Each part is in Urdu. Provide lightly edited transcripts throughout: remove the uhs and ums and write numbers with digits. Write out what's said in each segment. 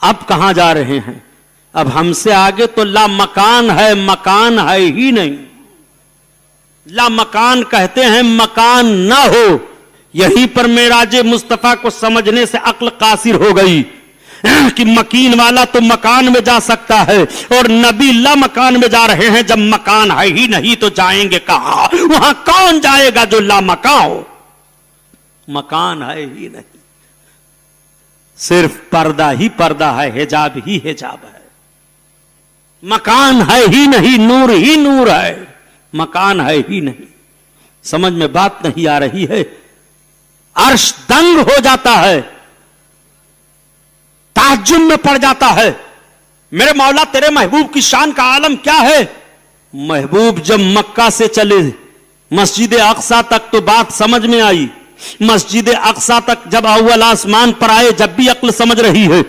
اب کہاں جا رہے ہیں؟ اب ہم سے آگے تو لا مکان ہے، مکان ہے ہی نہیں. لا مکان کہتے ہیں مکان نہ ہو. یہیں پر معراج مصطفیٰ کو سمجھنے سے عقل قاصر ہو گئی کہ مکین والا تو مکان میں جا سکتا ہے اور نبی لا مکان میں جا رہے ہیں. جب مکان ہے ہی نہیں تو جائیں گے کہاں؟ وہاں کون جائے گا جو لا مکان ہو؟ مکان ہے ہی نہیں، صرف پردہ ہی پردہ ہے، حجاب ہی حجاب ہے. مکان ہے ہی نہیں، نور ہی نور ہے، مکان ہے ہی نہیں. سمجھ میں بات نہیں آ رہی ہے؟ عرش دنگ ہو جاتا ہے، تعجب میں پڑ جاتا ہے. میرے مولا تیرے محبوب کی شان کا عالم کیا ہے؟ محبوب جب مکہ سے چلے مسجد اقصی تک تو بات سمجھ میں آئی. مسجد اقصی تک جب اول آسمان پر آئے جب بھی عقل سمجھ رہی ہے،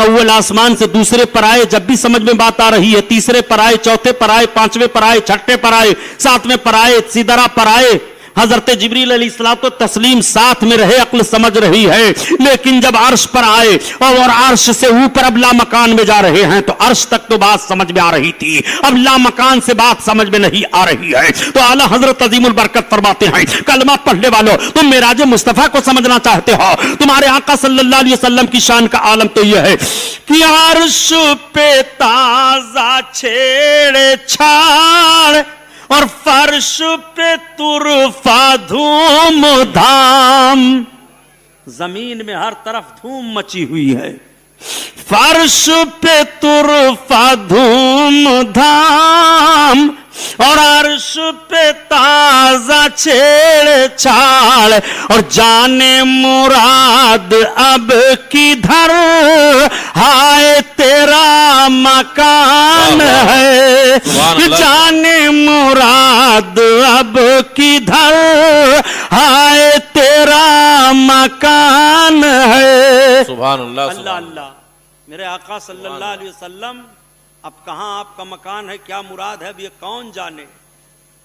اول آسمان سے دوسرے پر آئے جب بھی سمجھ میں بات آ رہی ہے، تیسرے پر آئے، چوتھے پر آئے، پانچویں پر آئے، چھٹے پر آئے، ساتویں پر آئے، سدرہ پر آئے. حضرت جبریل علیہ الصلوۃ والتسلیم ساتھ میں رہے، عقل سمجھ رہی ہے. لیکن جب عرش پر آئے اور عرش سے اوپر اب لا مکان میں جا رہے ہیں تو عرش تک تو بات سمجھ میں آ رہی تھی، اب لا مکان سے بات سمجھ میں نہیں آ رہی ہے. تو اعلیٰ حضرت عظیم البرکت فرماتے ہیں کلمہ پڑھنے والوں، تم معراج مصطفیٰ کو سمجھنا چاہتے ہو، تمہارے آقا صلی اللہ علیہ وسلم کی شان کا عالم تو یہ ہے کہ عرش پہ تازہ چھیڑ چھاڑ اور فرش پہ ترفع دھوم دھام. زمین میں ہر طرف دھوم مچی ہوئی ہے، فرش پہ ترفع دھوم دھام اور عرش پہ تازہ چھیڑ چھاڑ. اور جانے مراد اب کدھر ہائے تیرا مکان ہے، جانے مراد اب کدھر ہائے تیرا مکان ہے. سبحان اللہ. اللہ اللہ. میرے آقا صلی اللہ علیہ وسلم اب کہاں آپ کا مکان ہے، کیا مراد ہے، اب یہ کون جانے.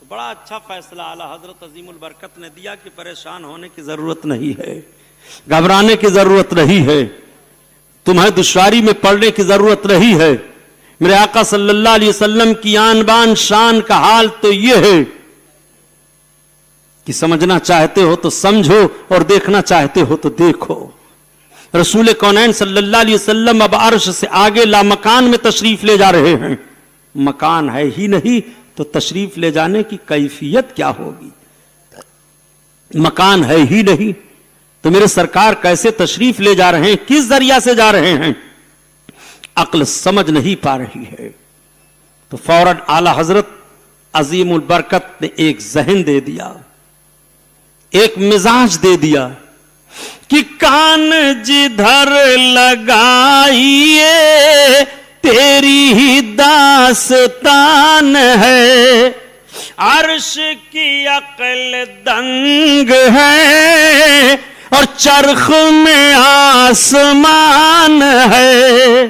تو بڑا اچھا فیصلہ اعلیٰ حضرت عظیم البرکت نے دیا کہ پریشان ہونے کی ضرورت نہیں ہے، گھبرانے کی ضرورت نہیں ہے، تمہیں دشواری میں پڑنے کی ضرورت نہیں ہے. میرے آقا صلی اللہ علیہ وسلم کی آن بان شان کا حال تو یہ ہے کہ سمجھنا چاہتے ہو تو سمجھو اور دیکھنا چاہتے ہو تو دیکھو. رسول کونین صلی اللہ علیہ وسلم اب عرش سے آگے لا مکان میں تشریف لے جا رہے ہیں. مکان ہے ہی نہیں تو تشریف لے جانے کی کیفیت کیا ہوگی؟ مکان ہے ہی نہیں تو میرے سرکار کیسے تشریف لے جا رہے ہیں، کس ذریعہ سے جا رہے ہیں؟ عقل سمجھ نہیں پا رہی ہے. تو فوراً اعلی حضرت عظیم البرکت نے ایک ذہن دے دیا، ایک مزاج دے دیا کہ کان جدھر لگائیے تیری ہی داستان ہے. عرش کی عقل دنگ ہے اور چرخ میں آسمان ہے.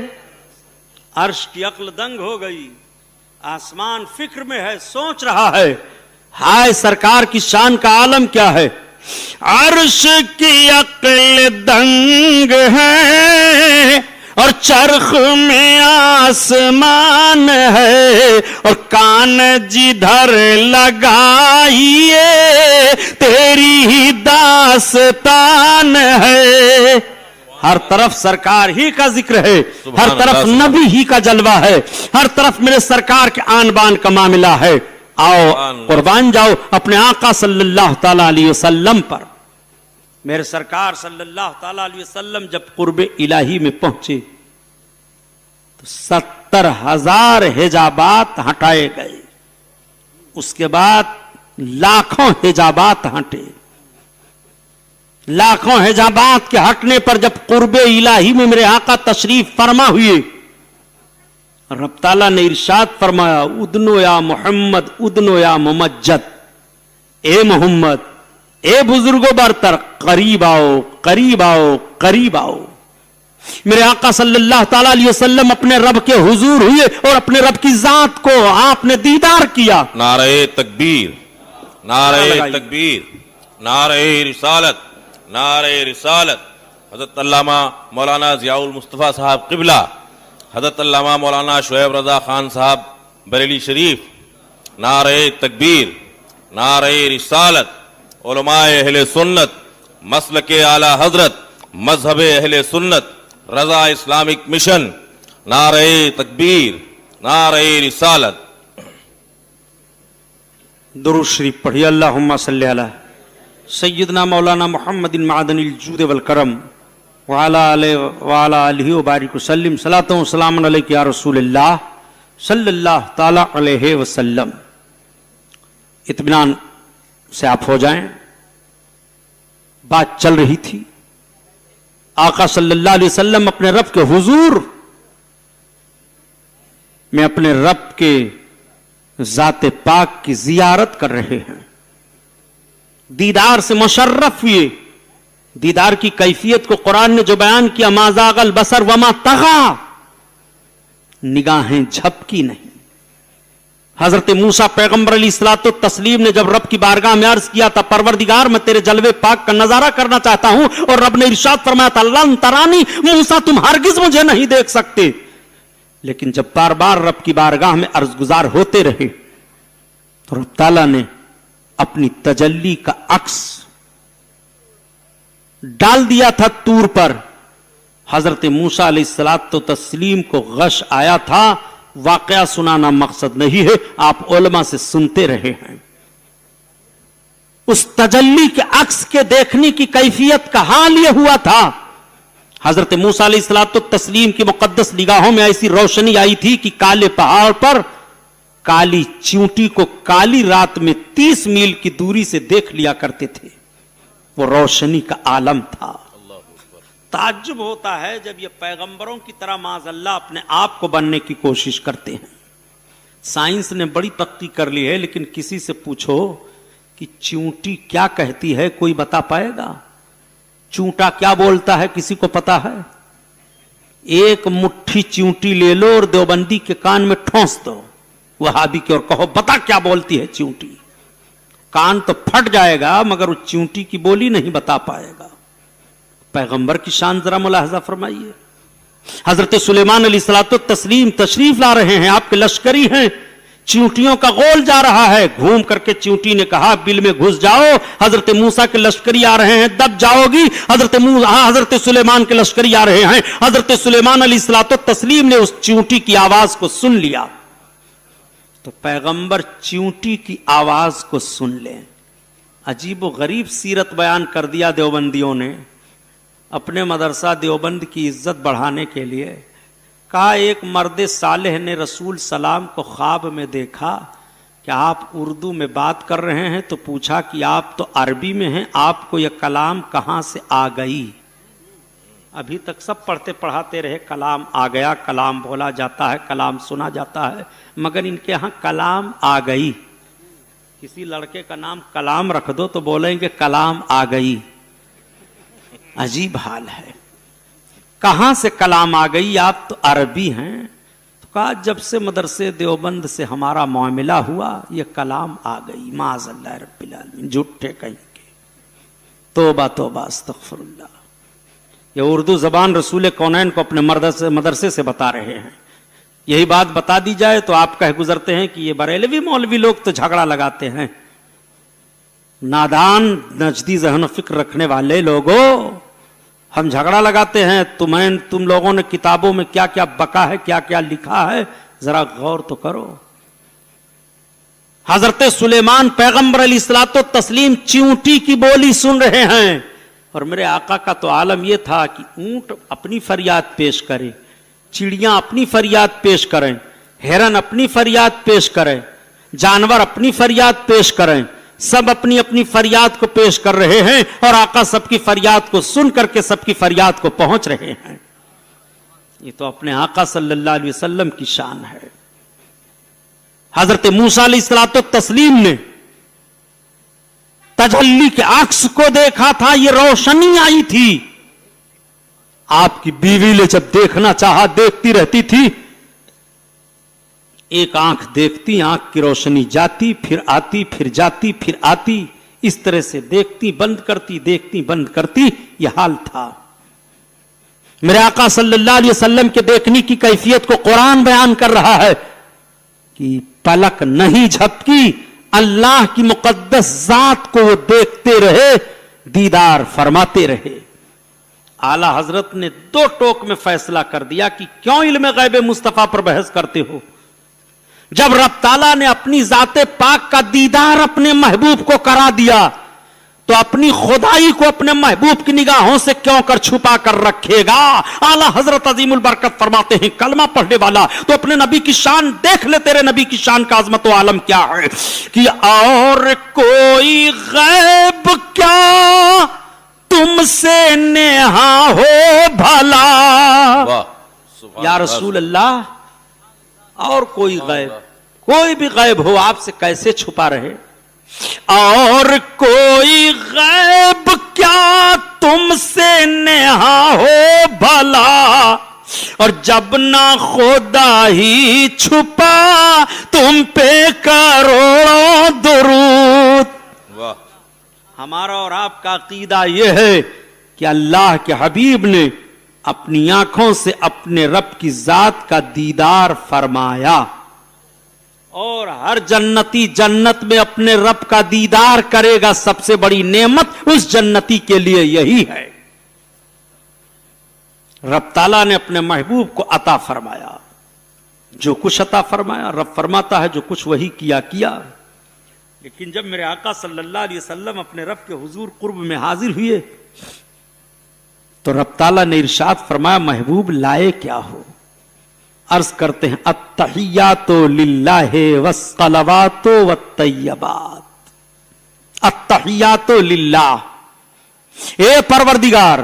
عرش کی عقل دنگ ہو گئی، آسمان فکر میں ہے، سوچ رہا ہے ہائے سرکار کی شان کا عالم کیا ہے. عرش کی عقل دنگ ہے اور چرخ میں آسمان ہے اور کان جدھر لگائیے تیری ہی داستان ہے. ہر طرف سرکار ہی کا ذکر ہے، ہر طرف نبی ہی کا جلوہ ہے، ہر طرف میرے سرکار کے آن بان کا معاملہ ہے. آؤ قربان جاؤ اپنے آقا صلی اللہ تعالی علیہ وسلم پر. میرے سرکار صلی اللہ تعالی علیہ وسلم جب قرب الہی میں پہنچے تو 70,000 حجابات ہٹائے گئے. اس کے بعد لاکھوں حجابات ہٹے. لاکھوں حجابات کے ہٹنے پر جب قرب الہی میں میرے آقا تشریف فرما ہوئے، رب تعالیٰ نے ارشاد فرمایا ادنو یا محمد ادنو یا ممجد، اے محمد اے بزرگو برتر قریب آؤ قریب آؤ قریب آؤ. میرے آقا صلی اللہ تعالی علیہ وسلم اپنے رب کے حضور ہوئے اور اپنے رب کی ذات کو آپ نے دیدار کیا. نعرہ تکبیر، نعرہ تکبیر، نعرہ رسالت، نعرہ رسالت، حضرت علامہ مولانا ضیاء المصطفیٰ صاحب قبلہ، حضرت علامہ مولانا شعیب رضا خان صاحب بریلی شریف، نعرہ تکبیر، نعرہ رسالت، علماء اہل سنت، مسلک اعلی حضرت، مذہب اہل سنت، رضا اسلامک مشن، نعرہ تکبیر، نعرہ رسالت۔ درود شریف پڑھیے۔ اللہم صلی علی سیدنا مولانا محمد معدن الجود والکرم وعلی آلہ وبارک وسلم۔ صلاۃ و سلام علیک یا رسول اللہ صلی اللہ تعالی علیہ وسلم۔ اطمینان سے آپ ہو جائیں، بات چل رہی تھی، آقا صلی اللہ علیہ وسلم اپنے رب کے حضور میں اپنے رب کے ذات پاک کی زیارت کر رہے ہیں، دیدار سے مشرف ہوئے۔ دیدار کی کیفیت کو قرآن نے جو بیان کیا، ما زاغ البصر وما طغى، نگاہیں جھپکی نہیں۔ حضرت موسیٰ پیغمبر علیہ الصلوۃ والتسلیم نے جب رب کی بارگاہ میں عرض کیا تھا، پروردگار میں تیرے جلوے پاک کا نظارہ کرنا چاہتا ہوں، اور رب نے ارشاد فرمایا تھا لن ترانی، موسیٰ تم ہرگز مجھے نہیں دیکھ سکتے۔ لیکن جب بار بار رب کی بارگاہ میں عرض گزار ہوتے رہے تو رب تعالیٰ نے اپنی تجلی کا عکس ڈال دیا تھا طور پر۔ حضرت موسیٰ علیہ الصلوۃ والتسلیم کو غش آیا تھا۔ واقعہ سنانا مقصد نہیں ہے، آپ علماء سے سنتے رہے ہیں۔ اس تجلی کے عکس کے دیکھنے کی کیفیت کا حال یہ ہوا تھا، حضرت موسیٰ علیہ الصلوۃ والتسلیم کی مقدس نگاہوں میں ایسی روشنی آئی تھی کہ کالے پہاڑ پر کالی چیونٹی کو کالی رات میں 30 میل کی دوری سے دیکھ لیا کرتے تھے۔ وہ روشنی کا عالم تھا۔ تعجب ہوتا ہے جب یہ پیغمبروں کی طرح معاذ اللہ اپنے آپ کو بننے کی کوشش کرتے ہیں۔ سائنس نے بڑی ترقی کر لی ہے، لیکن کسی سے پوچھو کہ چیونٹی کیا کہتی ہے، کوئی بتا پائے گا؟ چونٹا کیا بولتا ہے کسی کو پتا ہے؟ ایک مٹھی چیونٹی لے لو اور دیوبندی کے کان میں ٹھونس دو، وہابی کے، اور کہو بتا کیا بولتی ہے چیونٹی، کان تو پھٹ جائے گا مگر اس چیونٹی کی بولی نہیں بتا پائے گا۔ پیغمبر کی شان ذرا ملاحظہ فرمائیے۔ حضرت سلیمان علیہ الصلوۃ والتسلیم تشریف لا رہے ہیں، آپ کے لشکری ہیں، چیونٹیوں کا غول جا رہا ہے، گھوم کر کے چیونٹی نے کہا بل میں گھس جاؤ، حضرت موسیٰ کے لشکری آ رہے ہیں، دب جاؤ گی۔ حضرت سلیمان کے لشکری آ رہے ہیں، حضرت سلیمان علیہ الصلوۃ والتسلیم نے اس چیونٹی کی آواز کو سن لیا۔ تو پیغمبر چیونٹی کی آواز کو سن لیں۔ عجیب و غریب سیرت بیان کر دیا دیوبندیوں نے۔ اپنے مدرسہ دیوبند کی عزت بڑھانے کے لیے کہا ایک مرد صالح نے رسول سلام کو خواب میں دیکھا کہ آپ اردو میں بات کر رہے ہیں، تو پوچھا کہ آپ تو عربی میں ہیں، آپ کو یہ کلام کہاں سے آ گئی؟ ابھی تک سب پڑھتے پڑھاتے رہے کلام آ گیا، کلام بولا جاتا ہے، کلام سنا جاتا ہے، مگر ان کے ہاں کلام آ گئی۔ کسی لڑکے کا نام کلام رکھ دو تو بولیں گے کلام آ گئی۔ عجیب حال ہے، کہاں سے کلام آ گئی؟ آپ تو عربی ہیں۔ تو کہا جب سے مدرسے دیوبند سے ہمارا معاملہ ہوا یہ کلام آ گئی۔ معاذ اللہ رب العالمین، جھوٹے کہیں گے، توبہ توبہ استغفر اللہ۔ یہ اردو زبان رسول کونین کو اپنے مدرسے سے بتا رہے ہیں۔ یہی بات بتا دی جائے تو آپ کہہ گزرتے ہیں کہ یہ بریلوی مولوی لوگ تو جھگڑا لگاتے ہیں۔ نادان نجدی ذہن و فکر رکھنے والے لوگوں، ہم جھگڑا لگاتے ہیں، تم لوگوں نے کتابوں میں کیا کیا بکا ہے، کیا کیا لکھا ہے، ذرا غور تو کرو۔ حضرت سلیمان پیغمبر علیہ الصلوۃ والتسلیم چیونٹی کی بولی سن رہے ہیں، اور میرے آقا کا تو عالم یہ تھا کہ اونٹ اپنی فریاد پیش کرے، چڑیاں اپنی فریاد پیش کریں، ہرن اپنی فریاد پیش کریں، جانور اپنی فریاد پیش کریں، سب اپنی اپنی فریاد کو پیش کر رہے ہیں، اور آقا سب کی فریاد کو سن کر کے سب کی فریاد کو پہنچ رہے ہیں۔ یہ تو اپنے آقا صلی اللہ علیہ وسلم کی شان ہے۔ حضرت موسیٰ علیہ الصلوۃ والتسلیم نے تجلی کے عکس کو دیکھا تھا، یہ روشنی آئی تھی۔ آپ کی بیوی نے جب دیکھنا چاہا دیکھتی رہتی تھی، ایک آنکھ دیکھتی، آنکھ کی روشنی جاتی پھر آتی پھر جاتی پھر آتی، اس طرح سے دیکھتی بند کرتی دیکھتی بند کرتی، یہ حال تھا۔ میرے آقا صلی اللہ علیہ وسلم کے دیکھنے کی کیفیت کو قرآن بیان کر رہا ہے کہ پلک نہیں جھپکی، اللہ کی مقدس ذات کو وہ دیکھتے رہے، دیدار فرماتے رہے۔ اعلی حضرت نے 2 ٹوک میں فیصلہ کر دیا کہ کیوں علم غیب مصطفیٰ پر بحث کرتے ہو؟ جب رب تعالیٰ نے اپنی ذات پاک کا دیدار اپنے محبوب کو کرا دیا تو اپنی خدائی کو اپنے محبوب کی نگاہوں سے کیوں کر چھپا کر رکھے گا؟ اعلیٰ حضرت عظیم البرکت فرماتے ہیں کلمہ پڑھنے والا تو اپنے نبی کی شان دیکھ لے، تیرے نبی کی شان کا عظمت و عالم کیا ہے کہ اور کوئی غیب کیا تم سے نیہا ہو بھلا۔ یا رسول اللہ، اور کوئی غیب، کوئی بھی غیب ہو آپ سے کیسے چھپا رہے؟ اور کوئی غیب کیا تم سے نیہا ہو بھلا، اور جب نہ خدا ہی چھپا تم پہ کروڑوں درود۔ ہمارا اور آپ کا عقیدہ یہ ہے کہ اللہ کے حبیب نے اپنی آنکھوں سے اپنے رب کی ذات کا دیدار فرمایا، اور ہر جنتی جنت میں اپنے رب کا دیدار کرے گا۔ سب سے بڑی نعمت اس جنتی کے لیے یہی ہے۔ رب تعالیٰ نے اپنے محبوب کو عطا فرمایا، جو کچھ عطا فرمایا رب فرماتا ہے جو کچھ وہی کیا کیا۔ لیکن جب میرے آقا صلی اللہ علیہ وسلم اپنے رب کے حضور قرب میں حاضر ہوئے تو رب تعالیٰ نے ارشاد فرمایا محبوب لائے کیا ہو؟ عرض کرتے ہیں التحیات للہ والصلوات والطیبات۔ التحیات للہ، اے پروردگار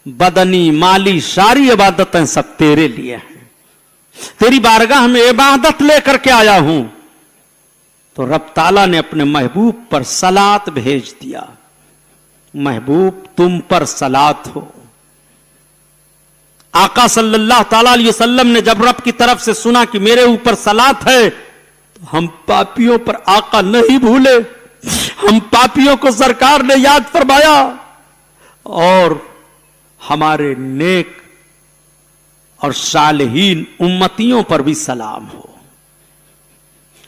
بدنی مالی ساری عبادتیں سب تیرے لیے ہیں، تیری بارگاہ میں عبادت لے کر کے آیا ہوں۔ تو رب تعالیٰ نے اپنے محبوب پر صلات بھیج دیا، محبوب تم پر صلات ہو۔ آقا صلی اللہ تعالی علیہ وسلم نے جب رب کی طرف سے سنا کہ میرے اوپر صلات ہے تو ہم پاپیوں پر آقا نہیں بھولے، ہم پاپیوں کو سرکار نے یاد فرمایا، اور ہمارے نیک اور صالحین امتیوں پر بھی سلام ہو۔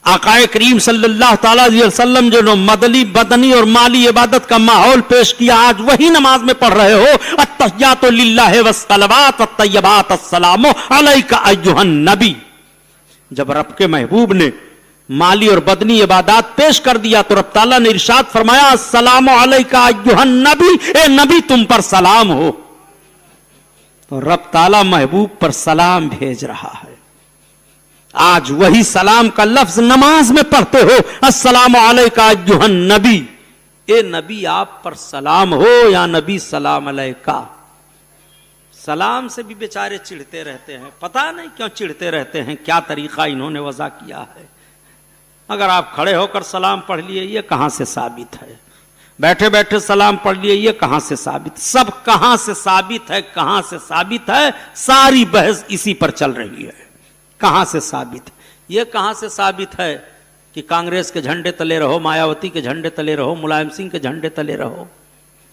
آقا کریم صلی اللہ تعالی علیہ وسلم جو مدنی بدنی اور مالی عبادت کا ماحول پیش کیا، آج وہی نماز میں پڑھ رہے ہو۔ التحیات للہ والصلوات والطیبات السلام علیک ایھا النبی۔ جب رب کے محبوب نے مالی اور بدنی عبادات پیش کر دیا تو رب تعالیٰ نے ارشاد فرمایا السلام علیک ایھا النبی، اے نبی تم پر سلام ہو۔ تو رب تعالیٰ محبوب پر سلام بھیج رہا ہے۔ آج وہی سلام کا لفظ نماز میں پڑھتے ہو، السلام علیک ایھا النبی، اے نبی آپ پر سلام ہو، یا نبی سلام علیکہ۔ سلام سے بھی بیچارے چڑھتے رہتے ہیں، پتہ نہیں کیوں چڑھتے رہتے ہیں، کیا طریقہ انہوں نے وضع کیا ہے۔ اگر آپ کھڑے ہو کر سلام پڑھ لیے یہ کہاں سے ثابت ہے؟ بیٹھے بیٹھے سلام پڑھ لیے یہ کہاں سے ثابت؟ سب کہاں سے ثابت ہے، کہاں سے ثابت ہے؟ ساری بحث اسی پر چل رہی ہے، کہاں سے ثابت ہے؟ یہ کہاں سے ثابت ہے کہ کانگریس کے جھنڈے تلے رہو، مایاوتی کے جھنڈے تلے رہو، ملائم سنگھ کے جھنڈے تلے رہو؟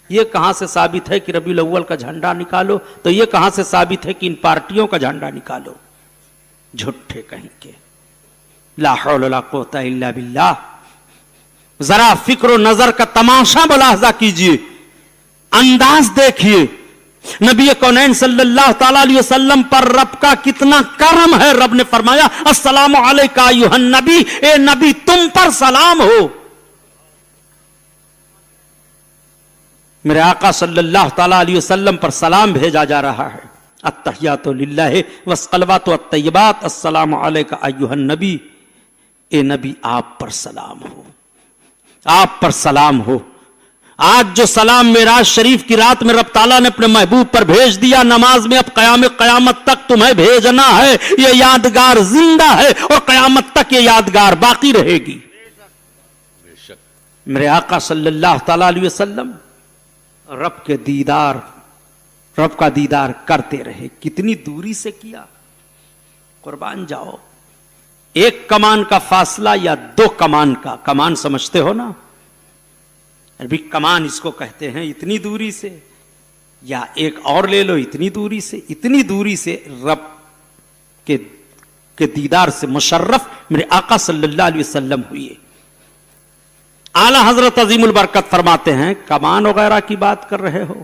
یہ کہاں سے ثابت ہے کہ ربیع الاول کا جھنڈا نکالو؟ تو یہ کہاں سے ثابت ہے کہ ان پارٹیوں کا جھنڈا نکالو؟ جھٹے کہیں کے، لا حول ولا قوت الا باللہ۔ ذرا فکر و نظر کا تماشا ملاحظہ کیجئے، انداز دیکھیے، نبی کونین صلی اللہ تعالی علیہ وسلم پر رب کا کتنا کرم ہے۔ رب نے فرمایا السلام علیک ایھا النبی، اے نبی تم پر سلام ہو۔ میرے آقا صلی اللہ تعالی علیہ وسلم پر سلام بھیجا جا رہا ہے۔ التحیات للہ والصلوات والطیبات السلام علیک ایھا النبی، اے نبی آپ پر سلام ہو، آپ پر سلام ہو۔ آج جو سلام معراج شریف کی رات میں رب تعالیٰ نے اپنے محبوب پر بھیج دیا، نماز میں اب قیامت تک تمہیں بھیجنا ہے۔ یہ یادگار زندہ ہے اور قیامت تک یہ یادگار باقی رہے گی۔ میرے آقا صلی اللہ تعالی علیہ وسلم رب کا دیدار کرتے رہے۔ کتنی دوری سے کیا؟ قربان جاؤ، ایک کمان کا فاصلہ یا 2 کمان کا؟ کمان سمجھتے ہو نا، عربی کمان اس کو کہتے ہیں۔ اتنی دوری سے یا ایک اور لے لو اتنی دوری سے رب کے دیدار سے مشرف میرے آقا صلی اللہ علیہ وسلم ہوئے. اعلی حضرت عظیم البرکت فرماتے ہیں کمان وغیرہ کی بات کر رہے ہو,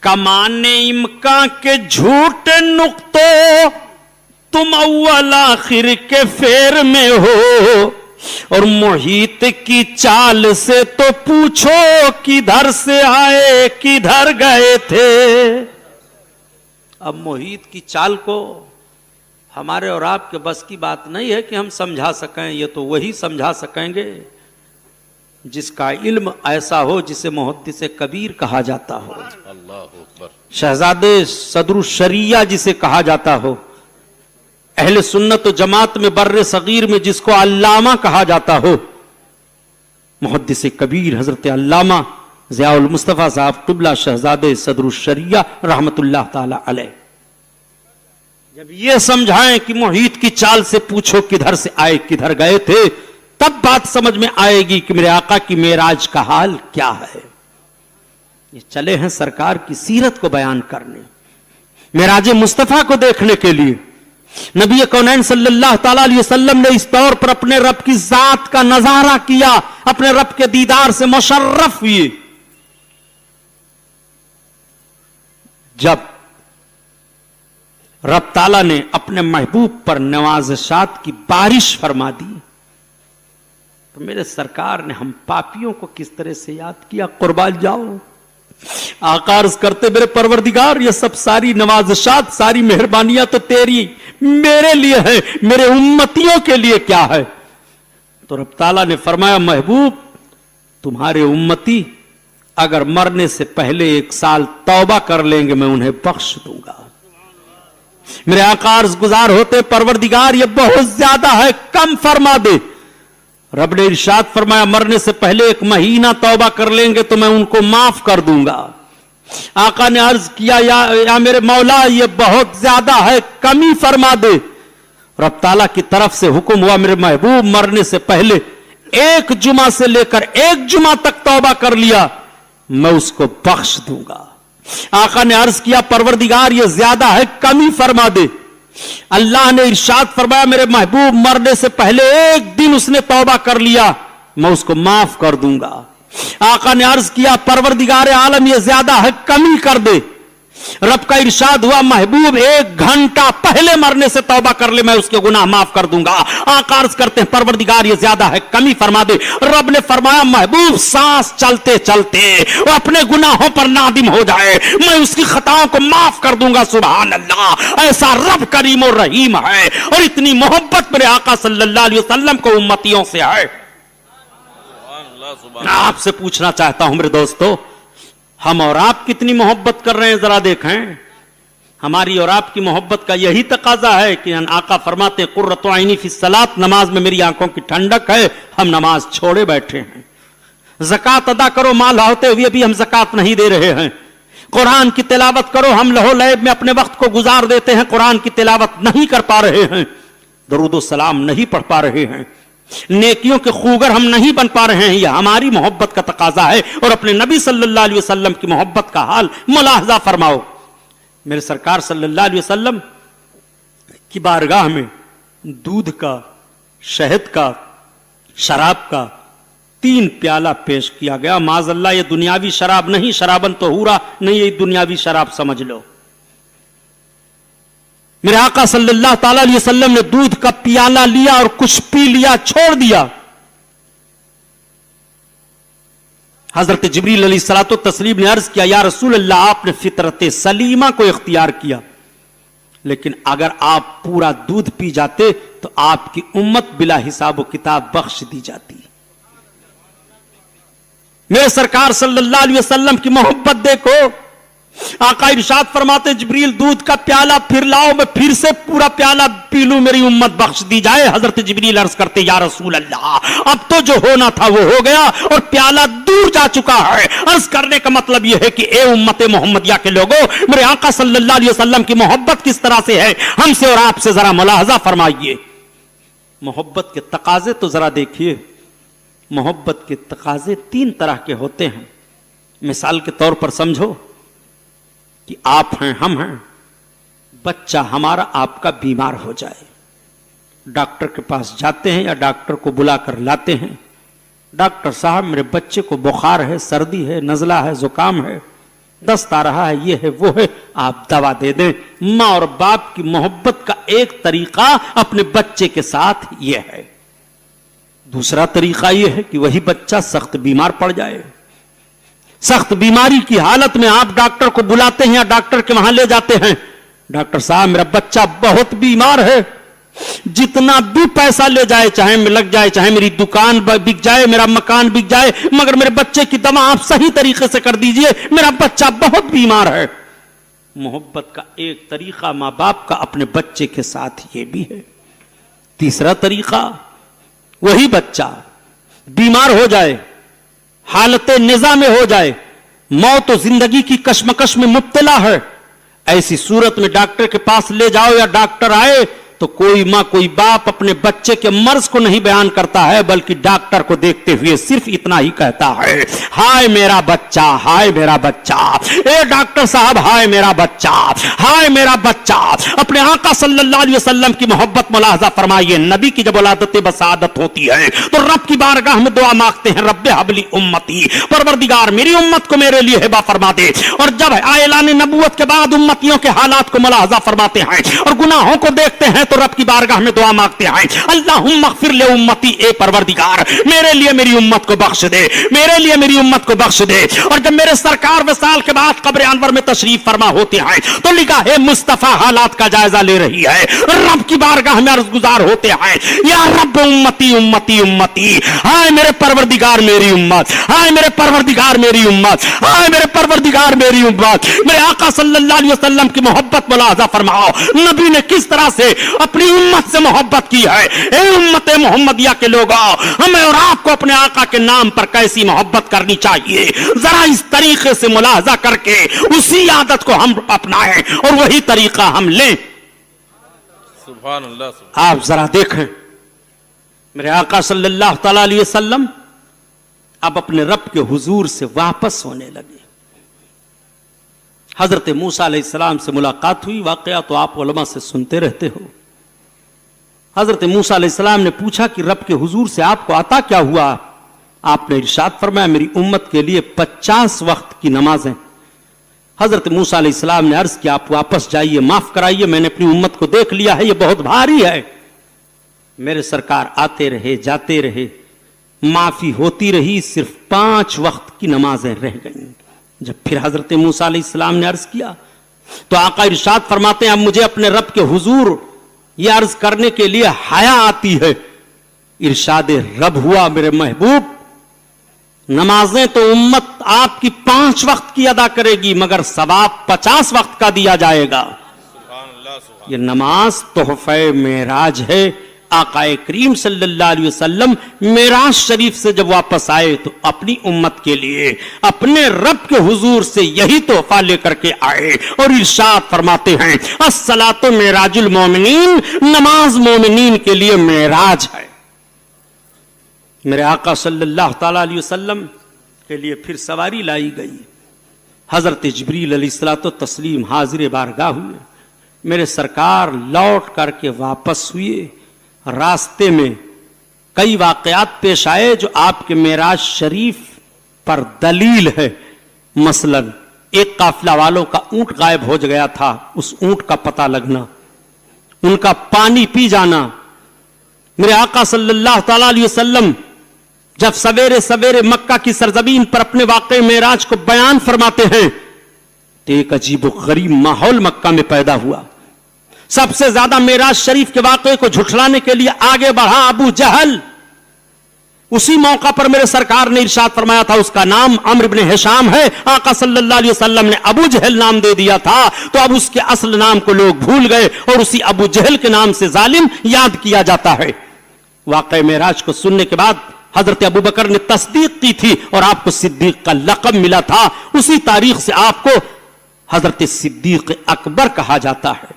کمان امکان کے جھوٹے نقطوں تم اول آخر کے فیر میں ہو, اور محیط کی چال سے تو پوچھو کدھر سے آئے کدھر گئے تھے. اب محیط کی چال کو ہمارے اور آپ کے بس کی بات نہیں ہے کہ ہم سمجھا سکیں, یہ تو وہی سمجھا سکیں گے جس کا علم ایسا ہو جسے محدث کبیر کہا جاتا ہو, اللہ اکبر, شہزادے صدر الشریعہ جسے کہا جاتا ہو, اہل سنت و جماعت میں بر صغیر میں جس کو علامہ کہا جاتا ہو, محدث کبیر حضرت علامہ ضیاء المصطفیٰ صاحب قبلہ شہزادے صدر الشریعہ رحمت اللہ تعالی علیہ جب یہ سمجھائیں کہ محیط کی چال سے پوچھو کدھر سے آئے کدھر گئے تھے, تب بات سمجھ میں آئے گی کہ میرے آقا کی معراج کا حال کیا ہے. یہ چلے ہیں سرکار کی سیرت کو بیان کرنے, معراج مصطفیٰ کو دیکھنے کے لیے. نبی کونین صلی اللہ تعالی علیہ وسلم نے اس طور پر اپنے رب کی ذات کا نظارہ کیا, اپنے رب کے دیدار سے مشرف ہوئے جب رب تعالیٰ نے اپنے محبوب پر نوازشات کی بارش فرما دی. تو میرے سرکار نے ہم پاپیوں کو کس طرح سے یاد کیا, قربان جاؤ. آقا عرض کرتے میرے پروردگار یہ سب ساری نوازشات ساری مہربانیاں تو تیری, میرے لیے ہے, میرے امتیوں کے لیے کیا ہے. تو رب تعالیٰ نے فرمایا محبوب تمہارے امتی اگر مرنے سے پہلے 1 سال توبہ کر لیں گے میں انہیں بخش دوں گا. میرے آقا عرض گزار ہوتے پروردگار یہ بہت زیادہ ہے, کم فرما دے. رب نے ارشاد فرمایا مرنے سے پہلے 1 مہینہ توبہ کر لیں گے تو میں ان کو معاف کر دوں گا. آقا نے عرض کیا یا میرے مولا یہ بہت زیادہ ہے, کمی فرما دے. رب تعالیٰ کی طرف سے حکم ہوا میرے محبوب مرنے سے پہلے 1 جمعہ سے لے کر 1 جمعہ تک توبہ کر لیا میں اس کو بخش دوں گا. آقا نے عرض کیا پروردگار یہ زیادہ ہے, کمی فرما دے. اللہ نے ارشاد فرمایا میرے محبوب مرنے سے پہلے 1 دن اس نے توبہ کر لیا میں اس کو معاف کر دوں گا. آقا نے عرض کیا پروردگار عالم یہ زیادہ ہے, کمی کر دے. رب کا ارشاد ہوا محبوب 1 گھنٹہ پہلے مرنے سے توبہ کر لے میں اس کے گناہ معاف کر دوں گا. آقا عرض کرتے ہیں پروردگار یہ زیادہ ہے, کمی فرما دے. رب نے فرمایا محبوب سانس چلتے چلتے وہ اپنے گناہوں پر نادم ہو جائے میں اس کی خطاؤں کو معاف کر دوں گا. سبحان اللہ, ایسا رب کریم و رحیم ہے, اور اتنی محبت میرے آقا صلی اللہ علیہ وسلم کو امتیوں سے ہے. میں آپ سے پوچھنا چاہتا ہوں میرے دوستو, ہم اور آپ کتنی محبت کر رہے ہیں ذرا دیکھیں. ہماری اور آپ کی محبت کا یہی تقاضا ہے کہ آقا فرماتے قرۃ عینی فی الصلاۃ, نماز میں میری آنکھوں کی ٹھنڈک ہے, ہم نماز چھوڑے بیٹھے ہیں. زکات ادا کرو, مال ہوتے ہوئے بھی ہم زکات نہیں دے رہے ہیں. قرآن کی تلاوت کرو, ہم لہو لعب میں اپنے وقت کو گزار دیتے ہیں, قرآن کی تلاوت نہیں کر پا رہے ہیں. درود و سلام نہیں پڑھ پا رہے ہیں, نیکیوں کے خوگر ہم نہیں بن پا رہے ہیں. یہ ہماری محبت کا تقاضا ہے. اور اپنے نبی صلی اللہ علیہ وسلم کی محبت کا حال ملاحظہ فرماؤ. میرے سرکار صلی اللہ علیہ وسلم کی بارگاہ میں دودھ کا, شہد کا, شراب کا 3 پیالہ پیش کیا گیا. معاذ اللہ یہ دنیاوی شراب نہیں, شرابن طہورا نہیں, یہ دنیاوی شراب سمجھ لو. میرے آقا صلی اللہ تعالی علیہ وسلم نے دودھ کا پیالہ لیا اور کچھ پی لیا, چھوڑ دیا. حضرت جبریل علیہ الصلوۃ والتسلیم نے عرض کیا یا رسول اللہ آپ نے فطرت سلیمہ کو اختیار کیا, لیکن اگر آپ پورا دودھ پی جاتے تو آپ کی امت بلا حساب و کتاب بخش دی جاتی. میرے سرکار صلی اللہ علیہ وسلم کی محبت دیکھو. آقا ارشاد فرماتے جبریل دودھ کا پیالہ پھر لاؤ, میں پھر سے پورا پیالہ پی لوں, میری امت بخش دی جائے. حضرت جبریل عرض کرتے یا رسول اللہ اب تو جو ہونا تھا وہ ہو گیا اور پیالہ دور جا چکا ہے. عرض کرنے کا مطلب یہ ہے کہ اے امت محمدیہ کے لوگوں, میرے آقا صلی اللہ علیہ وسلم کی محبت کس طرح سے ہے ہم سے اور آپ سے ذرا ملاحظہ فرمائیے. محبت کے تقاضے تو ذرا دیکھیے. محبت کے تقاضے 3 طرح کے ہوتے ہیں. مثال کے طور پر سمجھو, کہ آپ ہیں ہم ہیں, بچہ ہمارا آپ کا بیمار ہو جائے, ڈاکٹر کے پاس جاتے ہیں یا ڈاکٹر کو بلا کر لاتے ہیں, ڈاکٹر صاحب میرے بچے کو بخار ہے, سردی ہے, نزلہ ہے, زکام ہے, دست آ رہا ہے, یہ ہے وہ ہے, آپ دوا دے دیں. ماں اور باپ کی محبت کا ایک طریقہ اپنے بچے کے ساتھ یہ ہے. دوسرا طریقہ یہ ہے کہ وہی بچہ سخت بیمار پڑ جائے, سخت بیماری کی حالت میں آپ ڈاکٹر کو بلاتے ہیں یا ڈاکٹر کے وہاں لے جاتے ہیں, ڈاکٹر صاحب میرا بچہ بہت بیمار ہے, جتنا بھی پیسہ لے جائے, چاہے میں لگ جائے, چاہے میری دکان بک جائے, میرا مکان بک جائے, مگر میرے بچے کی دوا آپ صحیح طریقے سے کر دیجئے, میرا بچہ بہت بیمار ہے. محبت کا ایک طریقہ ماں باپ کا اپنے بچے کے ساتھ یہ بھی ہے. تیسرا طریقہ, وہی بچہ بیمار ہو جائے, حالت نزا میں ہو جائے, موت و زندگی کی کشمکش میں مبتلا ہے, ایسی صورت میں ڈاکٹر کے پاس لے جاؤ یا ڈاکٹر آئے تو کوئی ماں کوئی باپ اپنے بچے کے مرض کو نہیں بیان کرتا ہے, بلکہ ڈاکٹر کو دیکھتے ہوئے صرف اتنا ہی کہتا ہے, ہائے میرا بچہ, ہائے میرا بچہ, اے ڈاکٹر صاحب ہائے میرا بچہ, ہائے میرا بچہ. اپنے آقا صلی اللہ علیہ وسلم کی محبت ملاحظہ فرمائیے. نبی کی جب ولادت بسعادت ہوتی ہے تو رب کی بارگاہ میں دعا مانگتے ہیں, رب حبلی امتی, پروردگار میری امت کو میرے لیے ہبہ فرما دے. اور جب اعلان نبوت کے بعد امتیوں کے حالات کو ملاحظہ فرماتے ہیں اور گناہوں کو دیکھتے ہیں تو رب کی بارگاہ میں دعا مانگتے ہیں, اللہم اغفر لے امتی, اے پروردگار میرے لیے میری امت کو بخش دے, میرے لیے میری امت کو بخش دے. اور جب میرے سرکار وصال کے بعد قبر انور میں تشریف فرما ہوتے ہیں تو نگاہ مصطفیٰ حالات کا جائزہ لے رہی ہے, رب کی بارگاہ میں عرض گزار ہوتے ہیں, یا رب امتی امتی امتی, ہائے میرے پروردگار میری امت, ہائے میرے پروردگار میری امت, ہائے میرے پروردگار میری امت. میرے آقا صلی اللہ علیہ وسلم کی محبت ملاحظہ فرماؤ, نبی نے کس طرح سے اپنی امت سے محبت کی ہے. اے امت محمدیہ کے لوگوں, ہمیں اور آپ کو اپنے آقا کے نام پر کیسی محبت کرنی چاہیے, ذرا اس طریقے سے ملاحظہ کر کے اسی عادت کو ہم اپنائیں اور وہی طریقہ ہم لیں. سبحان اللہ. آپ ذرا دیکھیں, میرے آقا صلی اللہ تعالی علیہ وسلم اب اپنے رب کے حضور سے واپس ہونے لگے. حضرت موسیٰ علیہ السلام سے ملاقات ہوئی, واقعہ تو آپ علماء سے سنتے رہتے ہو. حضرت موسیٰ علیہ السلام نے پوچھا کہ رب کے حضور سے آپ کو عطا کیا ہوا؟ آپ نے ارشاد فرمایا میری امت کے لیے 50 وقت کی نمازیں. حضرت موسیٰ علیہ السلام نے عرض کیا آپ واپس جائیے, معاف کرائیے, میں نے اپنی امت کو دیکھ لیا ہے, یہ بہت بھاری ہے. میرے سرکار آتے رہے جاتے رہے, معافی ہوتی رہی, صرف 5 وقت کی نمازیں رہ گئیں. جب پھر حضرت موسیٰ علیہ السلام نے عرض کیا تو آقا ارشاد فرماتے ہیں اب مجھے اپنے رب کے حضور یہ عرض کرنے کے لیے حیا آتی ہے. ارشاد رب ہوا میرے محبوب, نمازیں تو امت آپ کی 5 وقت کی ادا کرے گی مگر ثواب 50 وقت کا دیا جائے گا. یہ نماز تحفہ معراج ہے. آقا کریم صلی اللہ علیہ وسلم معراج شریف سے جب واپس آئے تو اپنی امت کے لیے اپنے رب کے حضور سے یہی تحفہ لے کر کے آئے اور ارشاد فرماتے ہیں الصلاۃ معراج المومنین, نماز مومنین کے لیے معراج ہے. میرے آقا صلی اللہ تعالی علیہ وسلم کے لیے پھر سواری لائی گئی. حضرت جبریل علیہ الصلوۃ والتسلیم حاضر بارگاہ ہوئے. میرے سرکار لوٹ کر کے واپس ہوئے. راستے میں کئی واقعات پیش آئے جو آپ کے معراج شریف پر دلیل ہے. مثلا ایک قافلہ والوں کا اونٹ غائب ہو گیا تھا, اس اونٹ کا پتہ لگنا, ان کا پانی پی جانا. میرے آقا صلی اللہ تعالی علیہ وسلم جب سویرے سویرے مکہ کی سرزمین پر اپنے واقع معراج کو بیان فرماتے ہیں تو ایک عجیب و غریب ماحول مکہ میں پیدا ہوا. سب سے زیادہ معراج شریف کے واقعے کو جھٹلانے کے لیے آگے بڑھا ابو جہل. اسی موقع پر میرے سرکار نے ارشاد فرمایا تھا اس کا نام عمرو بن ہشام ہے. آقا صلی اللہ علیہ وسلم نے ابو جہل نام دے دیا تھا تو اب اس کے اصل نام کو لوگ بھول گئے اور اسی ابو جہل کے نام سے ظالم یاد کیا جاتا ہے. واقع معراج کو سننے کے بعد حضرت ابو بکر نے تصدیق کی تھی اور آپ کو صدیق کا لقب ملا تھا. اسی تاریخ سے آپ کو حضرت صدیق اکبر کہا جاتا ہے.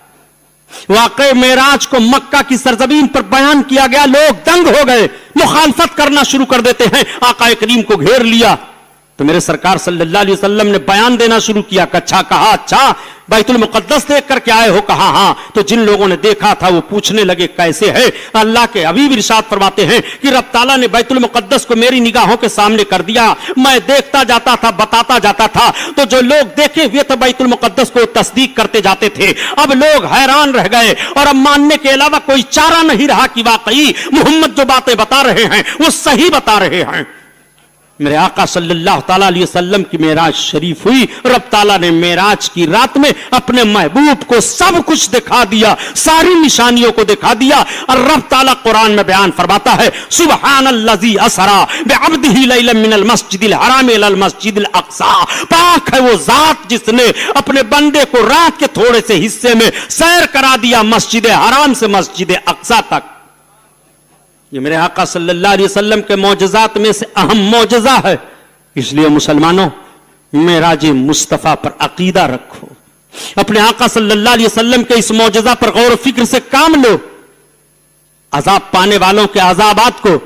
واقع معراج کو مکہ کی سرزمین پر بیان کیا گیا, لوگ دنگ ہو گئے, مخالفت کرنا شروع کر دیتے ہیں. آقا کریم کو گھیر لیا, تو میرے سرکار صلی اللہ علیہ وسلم نے بیان دینا شروع کیا کہ اچھا کہا، اچھا بیت المقدس دیکھ کر کے آئے ہو؟ کہا ہاں۔ تو جن لوگوں نے دیکھا تھا وہ پوچھنے لگے کیسے ہے؟ اللہ کے حبیب ارشاد فرماتے ہیں کہ رب تعالیٰ نے بیت المقدس کو میری نگاہوں کے سامنے کر دیا، میں دیکھتا جاتا تھا، بتاتا جاتا تھا، تو جو لوگ دیکھے ہوئے تھے بیت المقدس کو تصدیق کرتے جاتے تھے، اب لوگ حیران رہ گئے اور اب ماننے کے علاوہ کوئی چارہ نہیں رہا کہ واقعی محمد جو باتیں بتا رہے ہیں وہ صحیح بتا رہے ہیں۔ میرے آقا صلی اللہ تعالیٰ علیہ وسلم کی معراج شریف ہوئی، رب تعالیٰ نے معراج کی رات میں اپنے محبوب کو سب کچھ دکھا دیا، ساری نشانیوں کو دکھا دیا، اور رب تعالیٰ قرآن میں بیان فرماتا ہے سبحان الذی اسریٰ بعبدہ لیلا من المسجد الحرام الی المسجد الاقصی، پاک ہے وہ ذات جس نے اپنے بندے کو رات کے تھوڑے سے حصے میں سیر کرا دیا مسجد حرام سے مسجد اقصی تک۔ یہ میرے آقا صلی اللہ علیہ وسلم کے معجزات میں سے اہم معجزہ ہے، اس لیے مسلمانوں معراج مصطفیٰ پر عقیدہ رکھو، اپنے آقا صلی اللہ علیہ وسلم کے اس معجزہ پر غور و فکر سے کام لو، عذاب پانے والوں کے عذابات کو،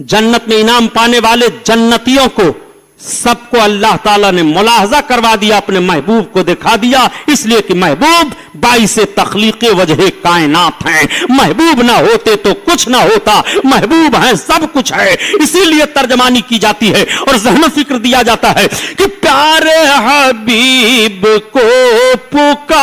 جنت میں انعام پانے والے جنتیوں کو، سب کو اللہ تعالیٰ نے ملاحظہ کروا دیا، اپنے محبوب کو دکھا دیا، اس لیے کہ محبوب باعث تخلیق وجہ کائنات ہیں، محبوب نہ ہوتے تو کچھ نہ ہوتا، محبوب ہیں سب کچھ ہے، اسی لیے ترجمانی کی جاتی ہے اور ذہن و فکر دیا جاتا ہے کہ پیارے حبیب کو پکار